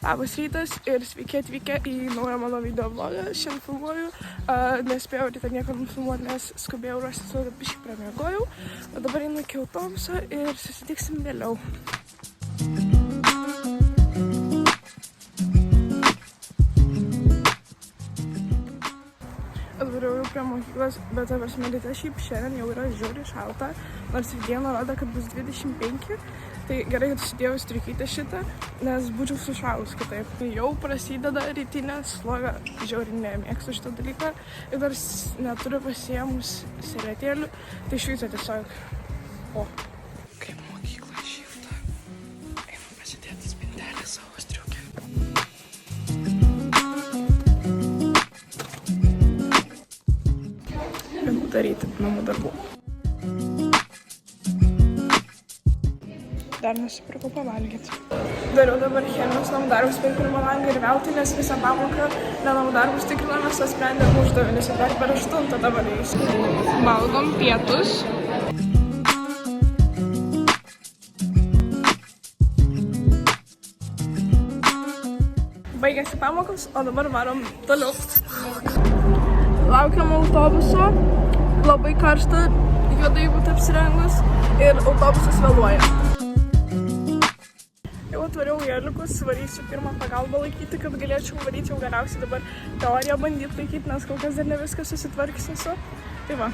Labas rytas ir sveiki atvykę į naują mano video vlogą. Šiandien filmuoju, nespėjau rytą nieko nufilmuoti, nes skubėjau ruoštis, o biškį pramiegojau. O dabar einu iki autobuso ir susitiksim vėliau. Atvarėjau jau prie mokyklos, bet ryte šiaip šiandien jau yra žiauriai šalta, nors dieną rodo, kad bus 25. Tai gerai, kad susidėjau striukytę šitą, nes būčiau sušalus kitaip. Jau prasideda rytinė sloga, žiauriai nemėgstu šitą dalyką ir dar neturiu pasiėmus servetėlių, tai švyta tiesiog. O, kaip mokykla šilta. Einu pasidėti spintelę savo striukę. Einu daryti namų darbų. Dar nusipirkau pavalgyti. Dariau dabar chemijos namų darbus per pirmą langą ir veltui, nes visą pamoką namų darbus tikrinomės, o sprendėm uždavinius ir dar per 8 dabar eisiu. Valgom pietus. Baigėsi pamokos, o dabar varom toliau. Laukiam autobuso, labai karšta, juodai būt apsirengus ir autobusas vėluoja. Jau atvariau jėliukus, varysiu pirmą pagalbą laikyti, kad galėčiau varyti jau galiausiai dabar teoriją bandyti laikyti, nes kol kas dar ne viskas susitvarkys esu. Tai va,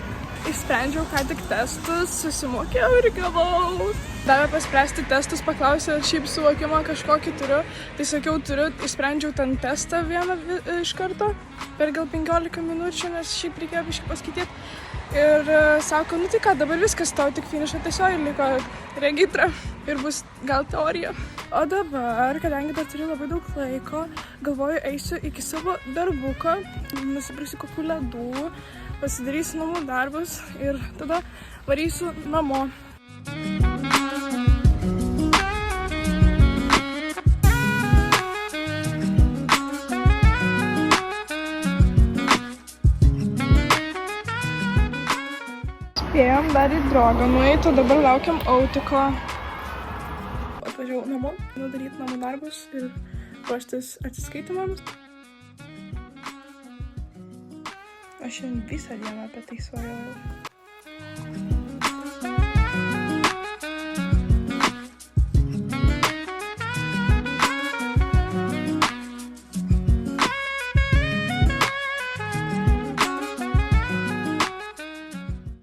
išsprendžiau ką tik testus, susimokėjau ir gavau. Davė paspręsti testus, paklausė, ar šiaip suvokimą kažkokį turiu. Tai sakiau, turiu, išsprendžiau ten testą vieną iš karto per gal 15 minučių, nes šiaip reikėjo biškį paskaityti. Ir sako, nu tai ką, dabar viskas, tau tik finišą tiesiog liko regitrą ir bus gal teorija. O dabar, kadangi dar turiu labai daug laiko, galvoju, eisiu iki savo darbuko, nusipirksiu kokių ledų, pasidarysiu namų darbus ir tada varysiu namo. Spėjom dar į drogą nueiti, o dabar laukiam autiko. Atvažiavau namo, daryti namų darbus ir ruoštis atsiskaitimams. Aš šiandien visą dieną apie tai svajojau.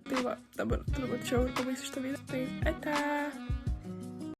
Tai va, dabar turbūt čia jau ir pabaigsiu šitą video. Tai ate!